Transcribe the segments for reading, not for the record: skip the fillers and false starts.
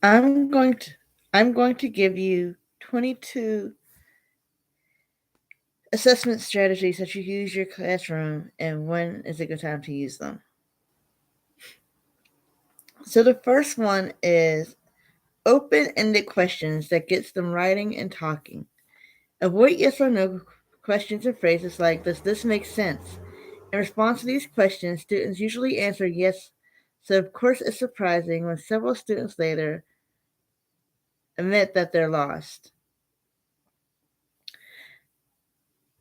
I'm going to I'm going to give you 22 assessment strategies that you use your classroom and when is a good time to use them. So the first one is open-ended questions that gets them writing and talking. Avoid yes or no questions and phrases like does this make sense? In response to these questions, students usually answer yes, so of course it's surprising when several students later admit that they're lost.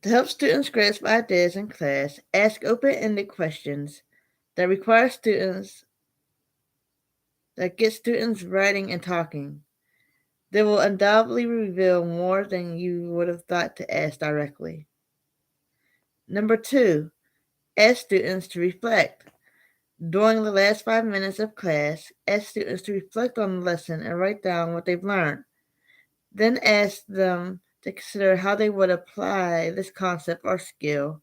To help students grasp ideas in class, ask open-ended questions that require students that get students writing and talking. They will undoubtedly reveal more than you would have thought to ask directly. Number two, ask students to reflect. During the last 5 minutes of class, ask students to reflect on the lesson and write down what they've learned. Then ask them to consider how they would apply this concept or skill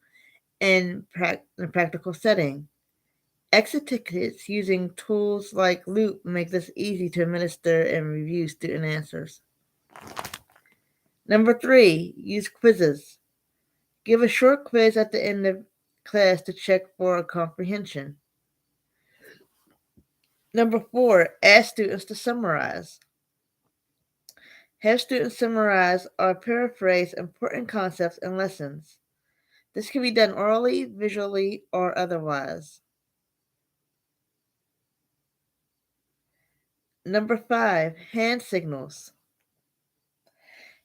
in a practical setting. Exit tickets using tools like Loop make this easy to administer and review student answers. Number three, use quizzes. Give a short quiz at the end of class to check for comprehension. Number four, ask students to summarize. Have students summarize or paraphrase important concepts and lessons. This can be done orally, visually, or otherwise. Number five, hand signals.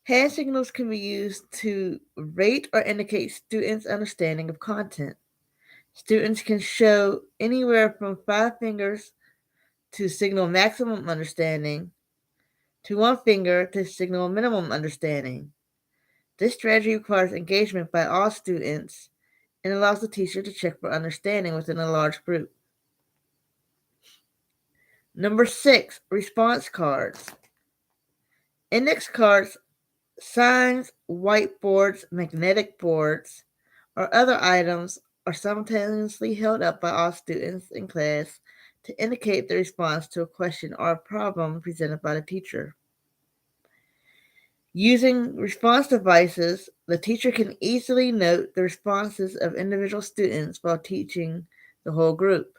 Hand signals can be used to rate or indicate students' understanding of content. Students can show anywhere from 5 fingers to signal maximum understanding to 1 finger to signal minimum understanding. This strategy requires engagement by all students and allows the teacher to check for understanding within a large group. Number six, response cards. Index cards, signs, whiteboards, magnetic boards, or other items are simultaneously held up by all students in class to indicate the response to a question or a problem presented by the teacher. Using response devices, the teacher can easily note the responses of individual students while teaching the whole group.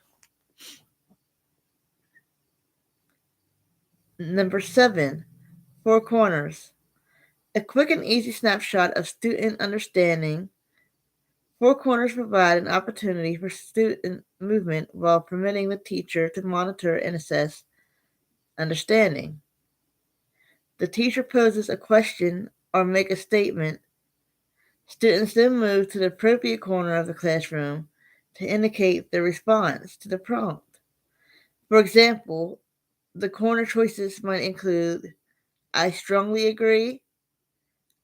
Number seven, four corners. A quick and easy snapshot of student understanding. Four corners provide an opportunity for student movement while permitting the teacher to monitor and assess understanding. The teacher poses a question or make a statement. Students then move to the appropriate corner of the classroom to indicate their response to the prompt. For example, the corner choices might include I strongly agree,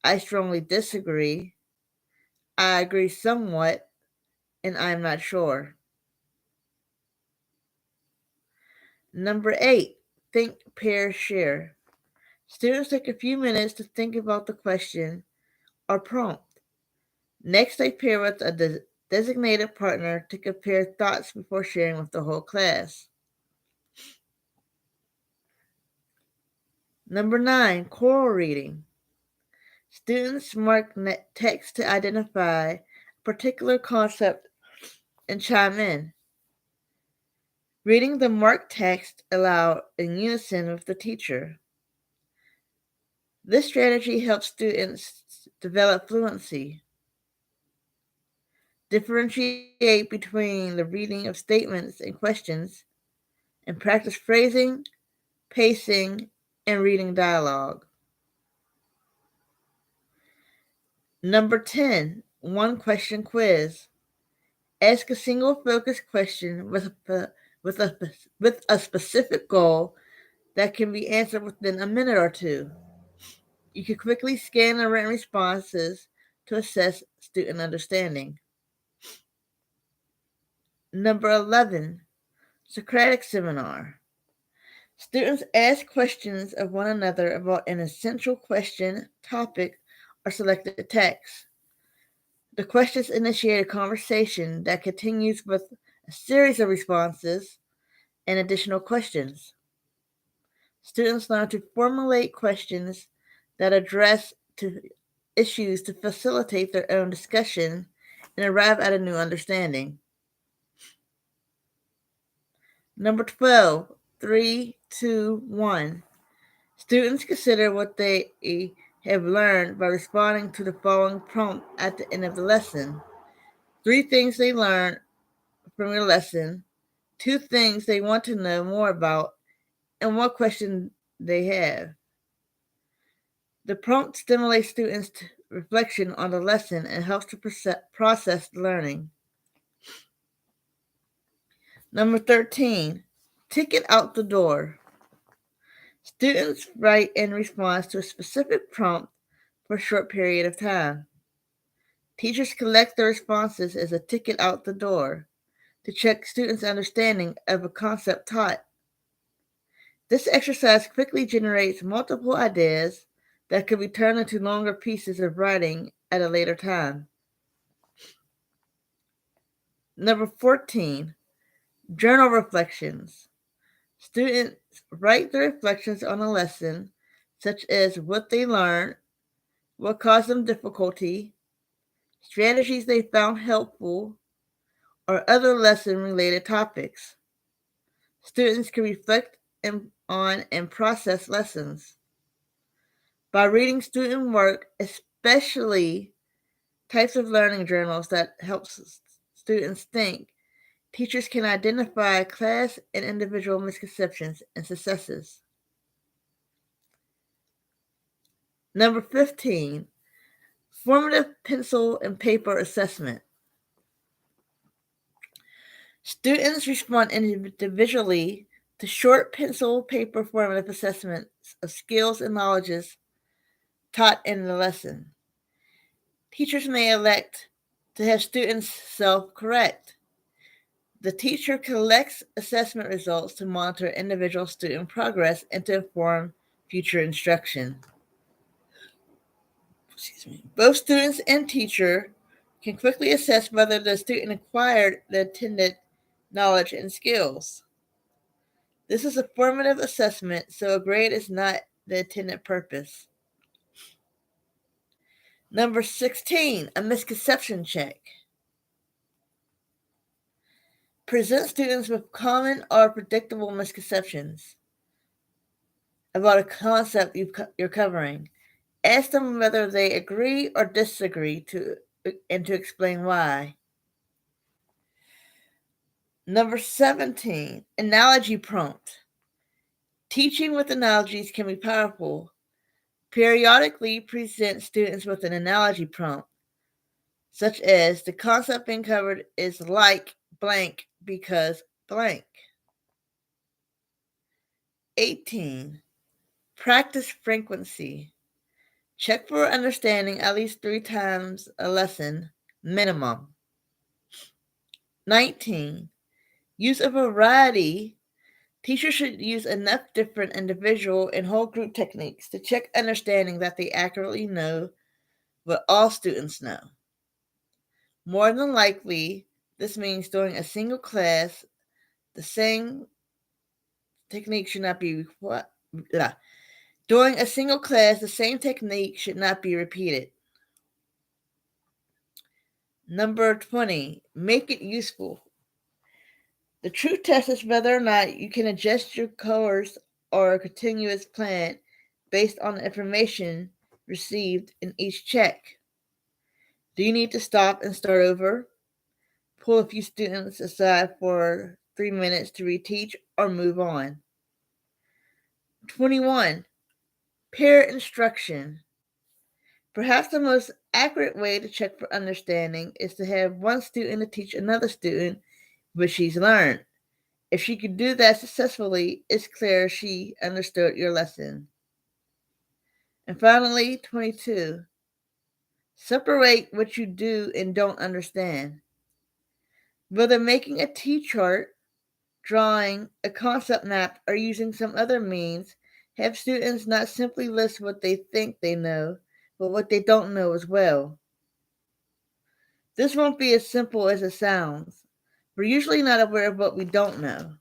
I strongly disagree, I agree somewhat, and I'm not sure. Number eight, think, pair, share. Students take a few minutes to think about the question or prompt. Next, they pair with a designated partner to compare thoughts before sharing with the whole class. Number nine, choral reading. Students mark text to identify a particular concept and chime in. Reading the marked text aloud in unison with the teacher. This strategy helps students develop fluency. Differentiate between the reading of statements and questions, and practice phrasing, pacing, and reading dialogue. Number 10, one question quiz. Ask a single focused question with a, with a specific goal that can be answered within a minute or two. You can quickly scan the written responses to assess student understanding. Number 11, Socratic Seminar. Students ask questions of one another about an essential question, topic, or selected text. The questions initiate a conversation that continues with a series of responses and additional questions. Students learn to formulate questions that address issues to facilitate their own discussion and arrive at a new understanding. Number 12, 3, 2, 1. Students consider what they have learned by responding to the following prompt at the end of the lesson. 3 things they learned from your lesson, 2 things they want to know more about, and what question they have. The prompt stimulates students' reflection on the lesson and helps to process learning. Number 13, ticket out the door. Students write in response to a specific prompt for a short period of time. Teachers collect the responses as a ticket out the door to check students' understanding of a concept taught. This exercise quickly generates multiple ideas that could be turned into longer pieces of writing at a later time. Number 14, journal reflections. Students write their reflections on a lesson, such as what they learned, what caused them difficulty, strategies they found helpful, or other lesson-related topics. Students can reflect on and process lessons. By reading student work, especially types of learning journals that helps students think, teachers can identify class and individual misconceptions and successes. Number 15, formative pencil and paper assessment. Students respond individually to short pencil paper formative assessments of skills and knowledges taught in the lesson. Teachers may elect to have students self-correct. The teacher collects assessment results to monitor individual student progress and to inform future instruction. Both students and teacher can quickly assess whether the student acquired the intended knowledge and skills. This is a formative assessment, so a grade is not the intended purpose. Number 16, a misconception check. Present students with common or predictable misconceptions about a concept you're covering. Ask them whether they agree or disagree and to explain why. Number 17, analogy prompt. Teaching with analogies can be powerful. Periodically present students with an analogy prompt, such as the concept being covered is like blank because blank. 18, practice frequency. Check for understanding at least 3 times a lesson, minimum. 19, use a variety. Teachers should use enough different individual and whole group techniques to check understanding that they accurately know what all students know. More than likely, this means during a single class, the same technique should not be during a single class, the same technique should not be repeated. Number 20, make it useful. The true test is whether or not you can adjust your course or continuous plan based on the information received in each check. Do you need to stop and start over? Pull a few students aside for 3 minutes to reteach or move on. 21, peer instruction. Perhaps the most accurate way to check for understanding is to have one student to teach another student what she's learned. If she could do that successfully, it's clear she understood your lesson. And finally, 22, separate what you do and don't understand. Whether making a T-chart, drawing a concept map, or using some other means, have students not simply list what they think they know, but what they don't know as well. This won't be as simple as it sounds. We're usually not aware of what we don't know.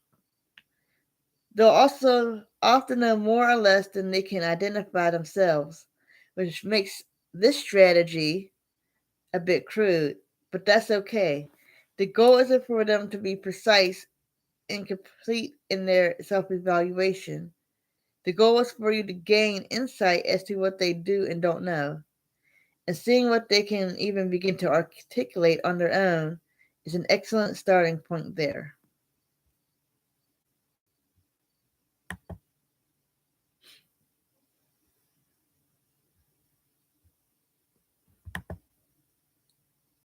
They'll also often know more or less than they can identify themselves, which makes this strategy a bit crude, but that's okay. The goal isn't for them to be precise and complete in their self evaluation. The goal is for you to gain insight as to what they do and don't know. And seeing what they can even begin to articulate on their own is an excellent starting point there.